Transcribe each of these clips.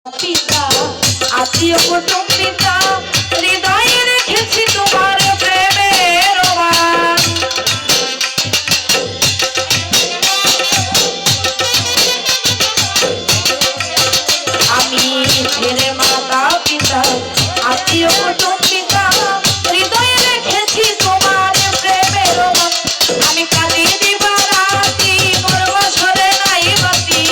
পিতা আত্মীয় কুটুম পিতা হৃদয়ে রেখেছি তোমার প্রেমের বাণ। আমি ছেলে মাতা পিতা আত্মীয় কুটুম পিতা হৃদয়ে রেখেছি তোমার প্রেমের বাণ। আমি কাঁদি দিবারাতি মোর বছরে নাই বাতি,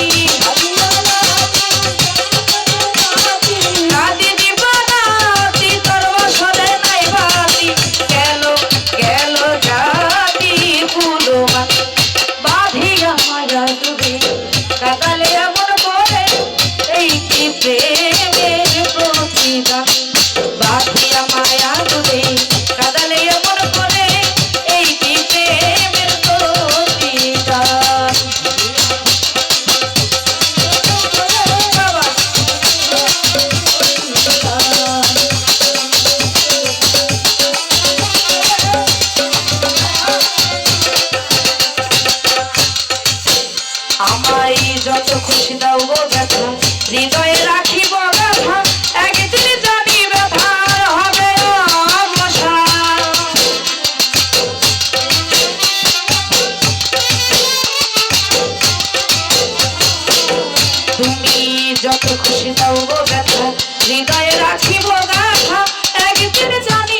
কাঁদি দিবারাতি তোর বছরে নাই বাতি। গেল গেল জাতি ফুলবান বাঁধিয়া মায়া ডুবে কাটালে এমন করে এই কি প্রেমের প্রতিদান। বাঁধিয়া মায়া ডুবে কাটালে এমন করে এই কি প্রেমের প্রতিদান। বাবা আমায় যত খুশি দাও গো ব্যথা হৃদয়ে রাখিব ব্যথা, একদিন জানি ব্যথার হবে অবসান। তুমি যত খুশি দাও গো ব্যথা হৃদয়ে রাখিব ব্যথা, একদিন জানি